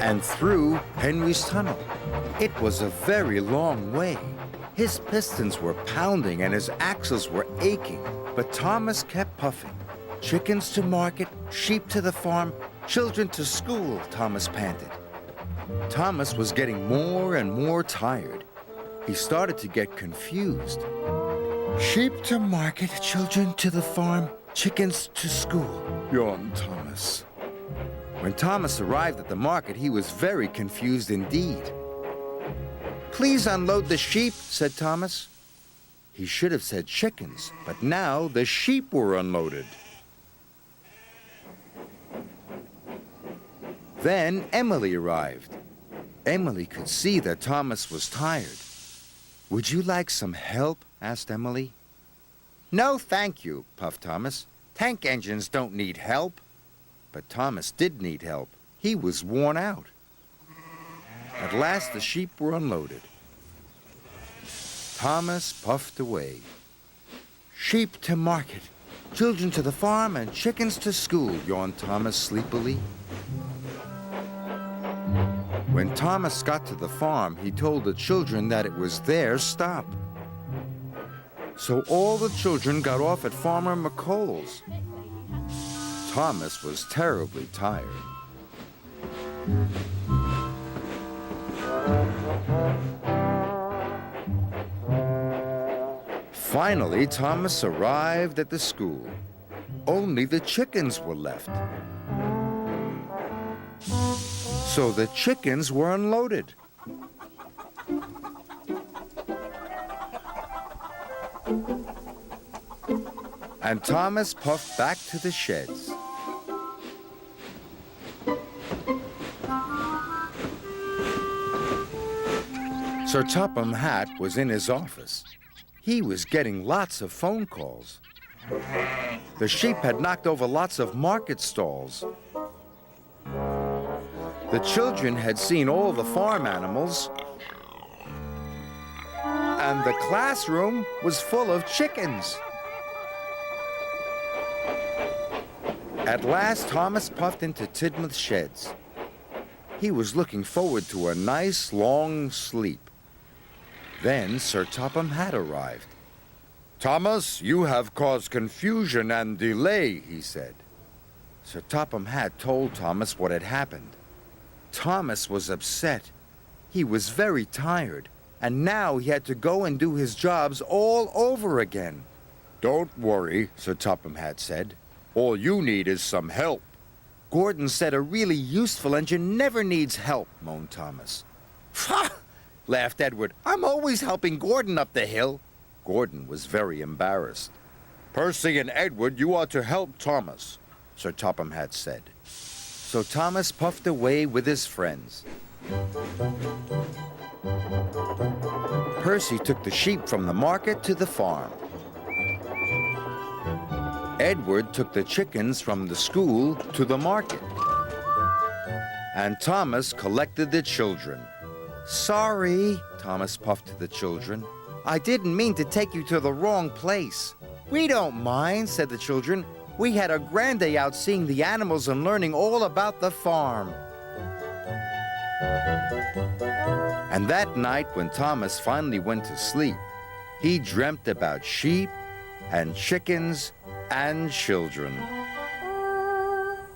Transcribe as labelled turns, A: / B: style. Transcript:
A: and through Henry's tunnel. It was a very long way. His pistons were pounding and his axles were aching, but Thomas kept puffing. Chickens to market, sheep to the farm, children to school, Thomas panted. Thomas was getting more and more tired. He started to get confused. Sheep to market, children to the farm, chickens to school, yawned Thomas. When Thomas arrived at the market, he was very confused indeed. Please unload the sheep, said Thomas. He should have said chickens, but now the sheep were unloaded. Then Emily arrived. Emily could see that Thomas was tired. Would you like some help? Asked Emily. No, thank you, puffed Thomas. Tank engines don't need help. But Thomas did need help. He was worn out. At last the sheep were unloaded. Thomas puffed away. Sheep to market, children to the farm, and chickens to school, yawned Thomas sleepily. When Thomas got to the farm, he told the children that it was their stop. So all the children got off at Farmer McColl's. Thomas was terribly tired. Finally, Thomas arrived at the school. Only the chickens were left. So the chickens were unloaded. And Thomas puffed back to the sheds. Sir Topham Hatt was in his office. He was getting lots of phone calls. The sheep had knocked over lots of market stalls. The children had seen all the farm animals. And the classroom was full of chickens. At last, Thomas puffed into Tidmouth's sheds. He was looking forward to a nice, long sleep. Then Sir Topham Hatt arrived. Thomas, you have caused confusion and delay, he said. Sir Topham Hatt told Thomas what had happened. Thomas was upset. He was very tired, and now he had to go and do his jobs all over again. Don't worry, Sir Topham Hatt said. All you need is some help. Gordon said a really useful engine never needs help, moaned Thomas. Ha! Laughed Edward. I'm always helping Gordon up the hill. Gordon was very embarrassed. Percy and Edward, you ought to help Thomas, Sir Topham Hatt said. So Thomas puffed away with his friends. Percy took the sheep from the market to the farm. Edward took the chickens from the school to the market. And Thomas collected the children. Sorry, Thomas puffed to the children. I didn't mean to take you to the wrong place. We don't mind, said the children. We had a grand day out seeing the animals and learning all about the farm. And that night, when Thomas finally went to sleep, he dreamt about sheep and chickens and children.